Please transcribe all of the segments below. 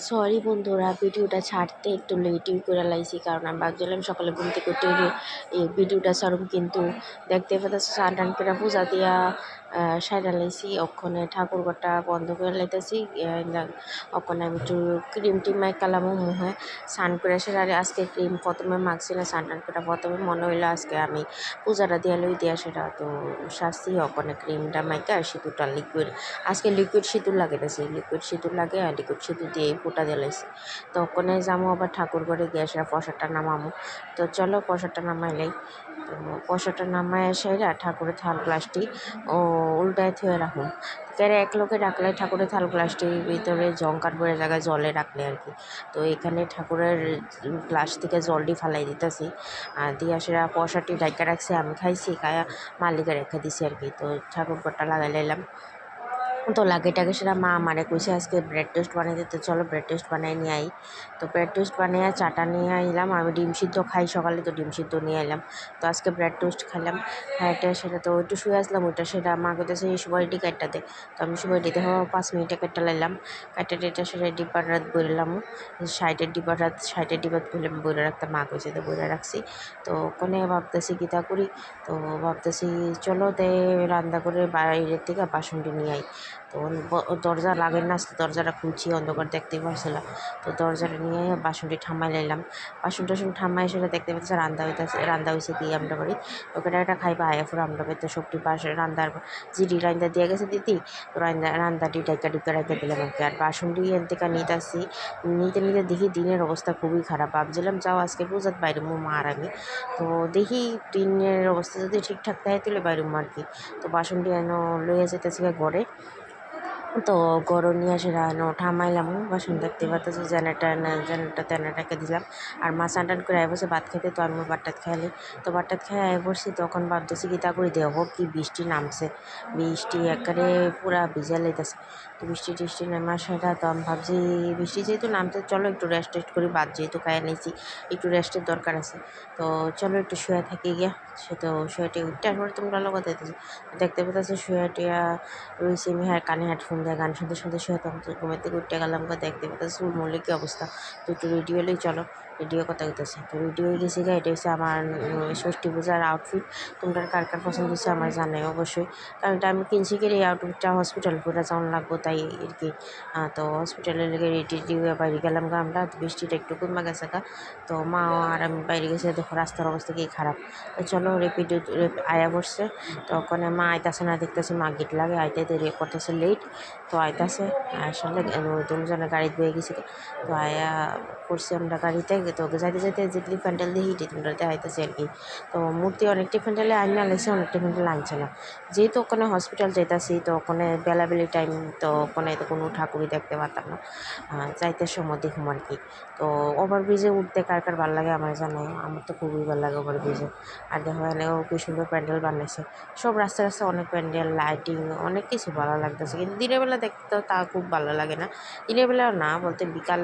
Sorry বন্ধুরা, ভিডিওটা ছাড়তে একটু লেটই করে লাইছি, কারণ আমি ভাবছিলাম সকালে ঘুম থেকে উঠে এই ভিডিওটা ছাড়ুম, কিন্তু দেখতে পাচ্ছি স্নান টান করে পূজা দিয়া সাইডা লাইছি। ওখানে ঠাকুরঘরটা বন্ধ করে লাইতেছি। ওখানে আমি একটু ক্রিম টিম মাইকালামও মুহে স্নান করে সেটা আজকে ক্রিম প্রথমে মাখছি না, স্নান টান করে প্রথমে মনে হইলো আজকে আমি পূজাটা দিয়া লই দিয়া সেটা তো শাস্তি। ওখানে ক্রিমটা মাইকা সিঁদুরটা লিকুইড, আজকে লিকুইড সিঁদুর লাগাইতেছি, লিকুইড সিঁদুর লাগে আর লিকুইড সিঁদুর দিয়ে ফোঁটা দিলাইছি। তো ওখানে যাবো আবার ঠাকুর ঘরে গিয়ে সেটা প্রসাদটা নামামো। তো চলো প্রসাদটা নামাইলাই। তো প্রসাদটা নামায় সেরা ঠাকুরের থাল গ্লাসটি ও উল্টায় থুয়ে রাখুন। কেরে এক লোকে রাখলে ঠাকুরের থাল গ্লাসটির ভিতরে জঙ্কার পরে জায়গায় জলে রাখলে আর কি। তো এখানে ঠাকুরের গ্লাস থেকে জলটি ফালাই দিতেছি, আর দিয়া সেরা প্রসাদটি ডাইকা রাখছে, আমি খাইছি, খায়া মালিকে রেখে দিছি আর কি। তো ঠাকুর ঘরটা লাগাই লাইলাম। তো লাগে টাগে সেটা মা আমারে কইছে আজকে ব্রেড টোস্ট বানিয়ে দিতে, চলো ব্রেড টোস্ট বানিয়ে নিয়ে আই। তো ব্রেড টোস্ট বানিয়ে চাটা নিয়ে আইলাম। আমি ডিম সিদ্ধ খাই সকালে, তো ডিম সিদ্ধ নিয়ে এলাম। তো আজকে ব্রেড টোস্ট খাইলাম। খাইটা সেটা তো একটু শুয়ে আসলাম, ওইটা সেটা মা কইতেছে এই সুপারিটি কাটটা দে। তো আমি সুপারিটি দেখো 5 মিনিটে কাটটা লাইলাম। কাটটা টেটা সেটা ডিব্বার রাত বইলাম, সাইডের ডিব্বাত বইলে রাখতে মা কইছে, তো বইলে রাখছি। তো ওখানে ভাবতেছি কী তা করি। তো ভাবতেছি চলো তে রান্না করে বাইরের থেকে বাসনটি নিয়ে আই। তো দরজা লাগে না, দরজাটা খুলছি, অন্ধকার দেখতেই পারছিলাম। তো দরজাটা নিয়ে বাসনটি ঠামাই লাইলাম। বাসন টাসন ঠামাই সেটা দেখতে পাচ্ছি রান্দা হয়েছে কি আমরা বাড়ি। ওখানে একটা খাইবা আয়াফুর আমরা বাড়ি। তো সবটি পাশে রান্দার জিডি রান্দা দিয়ে গেছে দিদি। তো রান্দাটি ডাইকা ডিকা রেখে দিলাম আর কি। আর বাসনটি এর থেকে নিতে নিতে দেখি দিনের অবস্থা খুবই খারাপ। ভাবছিলাম যাও আজকে পূজাত বাইরে মা আর আমি। তো দেখি দিনের অবস্থা যদি ঠিকঠাক থাকে তাহলে বাইরে আর কি। তো বাসনটি লইয়া যেতেছি ঘরে। তো গরম নিয়ে আসে রানো ঠামাইলাম, বাসন দেখতে পাচ্ছি জেনারেটর তেনা রেখে দিলাম। আর মা চান টান করে আয় বসে ভাত খেতে, তো আমি ভাতটাত খাইলি। তো ভাতটাত খেয়ে আয় বসছি, তখন ভাবতেছি কি তা করে দেবো কি বৃষ্টি নামছে, বৃষ্টি একেবারে পুরা ভিজা লাইতেছে। তো বৃষ্টি টিষ্টি নামার সেটা তো আমি ভাবছি বৃষ্টি যেহেতু নামছে চলো একটু রেস্ট করি, ভাত যেহেতু খাইয়ে নিয়েছি একটু রেস্টের দরকার আছে। তো চলো একটু শুয়ে থাকি গিয়া। সে তো শুয়েটি উঠতে আসলে তোমরা লগত দেখতে পাচ্ছি শুয়েটিয়া রয়েছে। আমি কানে হেডফোন দিয়ে গান শুনতে শুনতে শুয়ে তখন ঘুমের থেকে উঠতে গেলাম, দেখতে পাচ্ছি চুল মূল্যে কী অবস্থা। তো একটু রেডি হলেই চলো, রেডিও কথা হইতেছে। তো রেডি হয়ে গেছি গা, এটা হচ্ছে আমার ষষ্ঠী পূজার আউটফিট। তোমরা কার কার পছন্দ হচ্ছে আমার জানাই অবশ্যই, কারণ এটা আমি কিনছি কি এই আউটফিটটা হসপিটাল পুরো যাওয়ান লাগবো তাই আর কি। তো হসপিটালের লেগে রেডি হয়ে বাইরে গেলাম গা আমরা। বৃষ্টিটা একটু কমা গেছে গা। তো মা আর আমি বাইরে গেছি, দেখো রাস্তার অবস্থা কি খারাপ। তো চলো আয়া বসছে। তো ওখানে মা আইতাছে না, দেখতেছি মা গেট লাগে আইতে দেরি করতেছে, লেট। তো আইতাছে আসলে দুজনে গাড়িতে বয়ে গেছি। তো আয়া করছি আমরা গাড়িতে। তো যাইতে যাইতে যেগুলি প্যান্ডেল দিয়ে হিটে তোমরা আইতেছে আর কি। তো মূর্তি অনেকটি প্যান্ডেলে আইনা লাগছে, অনেকটি প্যান্ডেল আনছে না, যেহেতু ওখানে হসপিটাল যেতেছি। তো ওখানে বেলাবেলি টাইম, তো ওখানে তো কোনো ঠাকুরই দেখতে পারতাম না। যাইতে সময় দেখুম আর কি। তো ওভারব্রিজে উঠতে কার কার ভালো লাগে আমার জানাই, আমার তো খুবই ভালো লাগে ওভারব্রিজে। আর দেখো এনেও কি সুন্দর প্যান্ডেল বানিয়েছে। সব রাস্তায় রাস্তায় অনেক প্যান্ডেল লাইটিং অনেক কিছু ভালো লাগতেছে, কিন্তু দিনের বেলা দেখতে তো তা খুব ভালো লাগে না। দিনের বেলা না বলতে বিকাল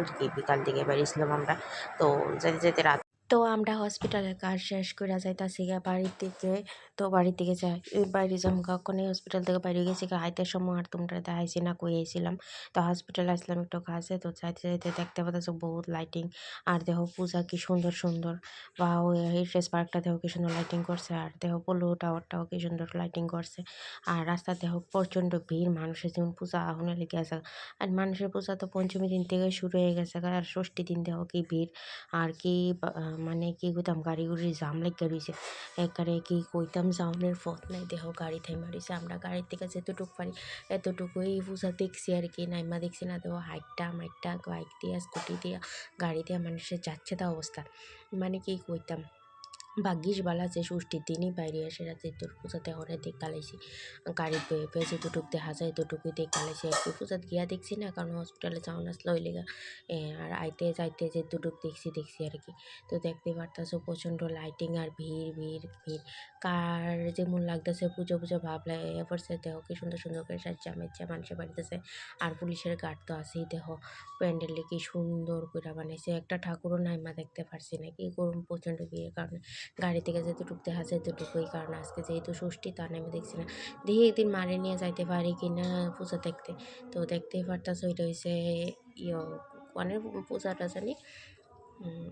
দিকে বেরিয়েছিলাম আমরা। তো যেতে যেতে রাত। তো আমরা হসপিটালের কাজ শেষ করে যাইতাছি গা বাড়ির দিকে। তো বাড়ির দিকে যাই, বাইরে যাম কখনই হসপিটাল থেকে বাইরে গেছি গা হাইতের সময়। আর তোমরা দেখাইছি না কই আইছিলাম। তো হসপিটালে আসলাম একটু কাজে। তো যাইতে যাইতে দেখতে পাচ্ছ বহুত লাইটিং। আর দেখো পূজা কি সুন্দর সুন্দর, বা ওই হেরিটেজ পার্কটা দেখো কি সুন্দর লাইটিং করছে। আর দেখো পোলো টাওয়ারটাও কি সুন্দর লাইটিং করছে। আর রাস্তা দেখো প্রচণ্ড ভিড়, মানুষের যেমন পূজা আহনে লেগে আছে। আর মানুষের পূজা তো পঞ্চমী দিন থেকে শুরু হয়ে গেছে, আর ষষ্ঠী দিন দেখো কি ভিড়। আর কি মানে কি কইতাম, গাড়ি গুড়ির জাম লেগে রয়েছে একবারে, কি কইতাম যাওনের পথ নাই। দেহ গাড়ি থাইমা রয়েছে, আমরা গাড়ির থেকে যেতটুকু পারি এতটুকুই পূজা দেখছি আর কি। নাইমা দেখছি না, দেহ হাইটটা মাইটটা বাইক দিয়া স্কুটি দিয়া গাড়ি দিয়া মানুষের যাচ্ছে তা অবস্থা, মানে কি কইতাম। ভাগ্যিস বালা যে ষষ্ঠীর দিনই বাইরে আসে, রাতে তোর পূজাতে হরে দেখালাইছি। গাড়ি পেয়ে পেয়ে যেটুক দেখা যায় এতটুকুই দেখালাইছি আর কি। পূজাত গিয়া দেখছি না, কারণ হসপিটালে যাওয়া আসলে ওই লেগা। আর আইতে যাইতে যেটুক দেখছি আর কি। তো দেখতে পারতাছো প্রচণ্ড লাইটিং আর ভিড় ভিড় ভিড়। কার যেমন লাগতেছে পুজো পুজো ভাব লাগে পড়ছে, দেহ কি সুন্দর সুন্দর করে সাজ্জা মেজ্জা মানুষের বাড়িতেছে। আর পুলিশের গার্ড তো আছেই, দেহ প্যান্ডেলে কি সুন্দর করে বানাইছে। একটা ঠাকুরও নাইমা দেখতে পারছি না, কি করুন প্রচণ্ড ভিড়ের কারণে। গাড়ি থেকে যেতটুকু দেখা যায় এতটুকুই, কারণ আজকে যেহেতু ষষ্ঠী তার আমি দেখছি না। দেখি একদিন মারে নিয়ে যাইতে পারি কি না পূজা দেখতে। তো দেখতেই পারতাছ ওইটা হয়েছে ইয়ে ভগবানের পূজাটা জানি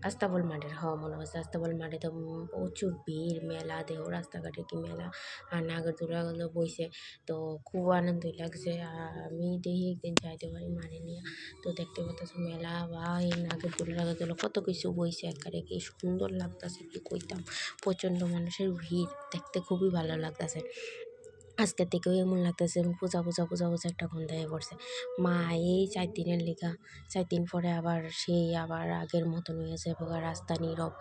আস্তাবল মাঠের হওয়া মনে হচ্ছে আস্তাবল মাঠে তো প্রচুর ভিড় মেলা দেহ রাস্তাঘাটে কি মেলা আর নাগরদোলাগুলো বইছে তো খুব আনন্দই লাগছে আর আমি দেখি একদিন যাইতে পারি মানে নিয়ে তো দেখতে পাচ্ছি মেলা বা এই নাগরদোলা কত কিছু বইছে একেবারে কি সুন্দর লাগতেছে কি কইতাম প্রচণ্ড মানুষের ভিড় দেখতে খুবই ভালো লাগতেছে আজকের থেকেও এমন লাগতেছে পূজা পূজা পূজা পূজা একটা গন্ধ হয়ে পড়ছে মা এই 4 দিনের লেখা 4 দিন পরে আবার সেই আবার আগের মতন হয়ে যাবে রাস্তা নীরব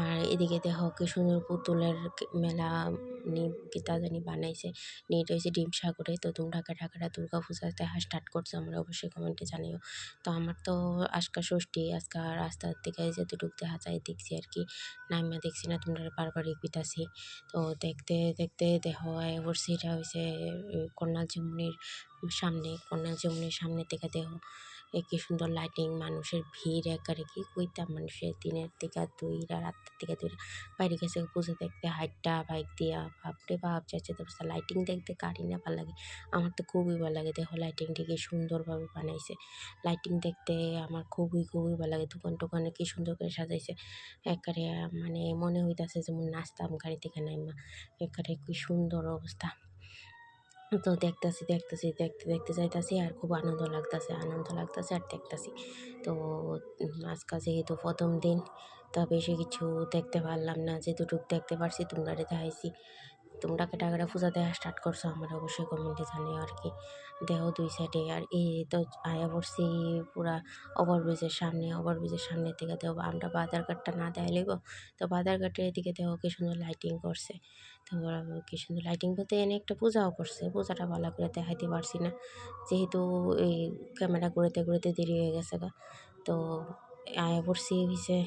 আর এদিকে দেখো কি সুন্দর পুতুলের মেলা কিতা জানি বানাইছে নিট হয়েছে ডিম সাগরে তো তোমরা কাটা দুর্গা পূজা দেখা স্টার্ট করছো আমরা অবশ্যই কমেন্টে জানিও তো আমার তো আজকা ষষ্ঠী আজকা রাস্তার দিকে যেতটুক দেখা যায় দেখছি আর কি নাইমা দেখছি না তোমরা বারবার পিতাছি তো দেখতে দেখতে দেহ ওর সেটা হয়েছে কন্যা যমুনির সামনে থেকে দেহ কি সুন্দর লাইটিং মানুষের ভিড় একারে কি কইতাম মানুষের দিনের থেকে দুইটা রাতের থেকে দুইটা বাইরে গেছে পুজো দেখতে হাইটটা বাইক দিয়া বাপরে বাপ চাইছে তো লাইটিং দেখতে কারি না ভালো লাগে আমার তো খুবই ভালো লাগে দেখো লাইটিংটা কি সুন্দরভাবে বানাইছে লাইটিং দেখতে আমার খুবই খুবই ভালো লাগে দোকানে কি সুন্দর করে সাজাইছে একেবারে মানে মনে হইতাছে যেমন নাচতাম গাড়ি থেকে নাইমা একেবারে কি সুন্দর অবস্থা তো দেখতে যাইতাছি আর খুব আনন্দ লাগতাছে আর দেখতাছি তো আজকে যেহেতু প্রথম দিন তা বেশি কিছু দেখতে পারলাম না যেটুকু দেখতে পারছি তোমরা দেখাইছি তোমরা কেটা পূজা দেওয়া স্টার্ট করছো আমার অবশ্যই কমেন্টে জানিও আর কি দেহ দুই সাইডে আর এই তো আয়া পড়ছি পুরা ওভারব্রিজের সামনে থেকে দেহ আমরা বাজার ঘাটটা না দেয় লইব তো বাজার ঘাটের এদিকে দেহ কি সুন্দর লাইটিং করছে তো কি সুন্দর লাইটিং বলতে এনে একটা পূজাও করছে পূজাটা ভালো করে দেখাইতে পারছি না যেহেতু এই ক্যামেরা ঘুরতে দেরি হয়ে গেছে গা তো আয়া পড়ছি হয়েছে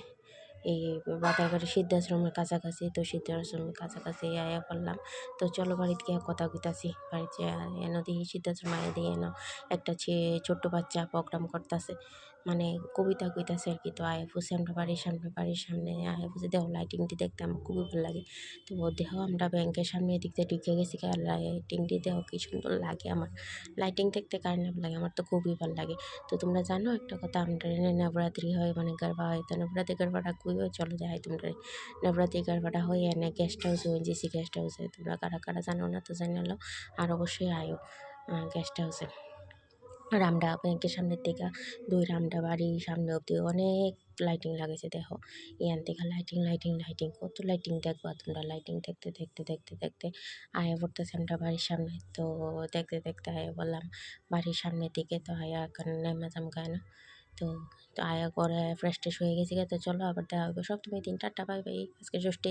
এই বাজারঘাটের সিদ্ধাশ্রমের কাছাকাছি তো সিদ্ধাশ্রমের কাছাকাছি আয়া পড়লাম তো চলো বাড়িতে গিয়ে কথা কইতাছি বাড়িতে এনো দেখি সিদ্ধাশ্রম আয়া দিয়ে এনো একটা ছোট্ট বাচ্চা প্রোগ্রাম করতেছে মানে কবিতা কইতাছে আর কি তো আয়া পড়ছি আমরা বাড়ির সামনে আয়া পড়ছি দেখো লাইটিংটি দেখতে আমার খুবই ভালো লাগে তো দেখো আমরা ব্যাংকের সামনে এদিক দিয়ে ঢুকে গেছি আর লাইটিংটি দেখো কি সুন্দর লাগে আমার লাইটিং দেখতে কার না ভালো লাগে আমার তো খুবই ভালো লাগে তো তোমরা জানো একটা কথা আমরা নবরাত্রি হয় মানে গরবা হয় তো নবরাত্রি গরবাটা কই হয় চলো যাই তোমরা নবরাত্রি গরবাটা হয় এনে গেস্ট হাউস ওএনজিসি গেস্ট হাউসে তোমরা কারা জানো না তো জানালো আর অবশ্যই আয়ো গেস্ট হাউসে রামডা ব্যাংকের সামনের থেকে দুই রামডা বাড়ির সামনে অব্দি অনেক লাইটিং লাগাইছে দেখো ইয়ান থেকে লাইটিং কত লাইটিং দেখবা তোমরা লাইটিং দেখতে আয়া পড়তেছে আমরা বাড়ির সামনে তো দেখতে আয়া বললাম বাড়ির সামনের দিকে তো আয়া এখন নেমে যাম না তো আয়া করে ফ্রেশ ট্রেশ হয়ে গেছে তো চলো আবার দেখা হবে সব তুমি 3 4টা পাইবে আজকে ষষ্ঠী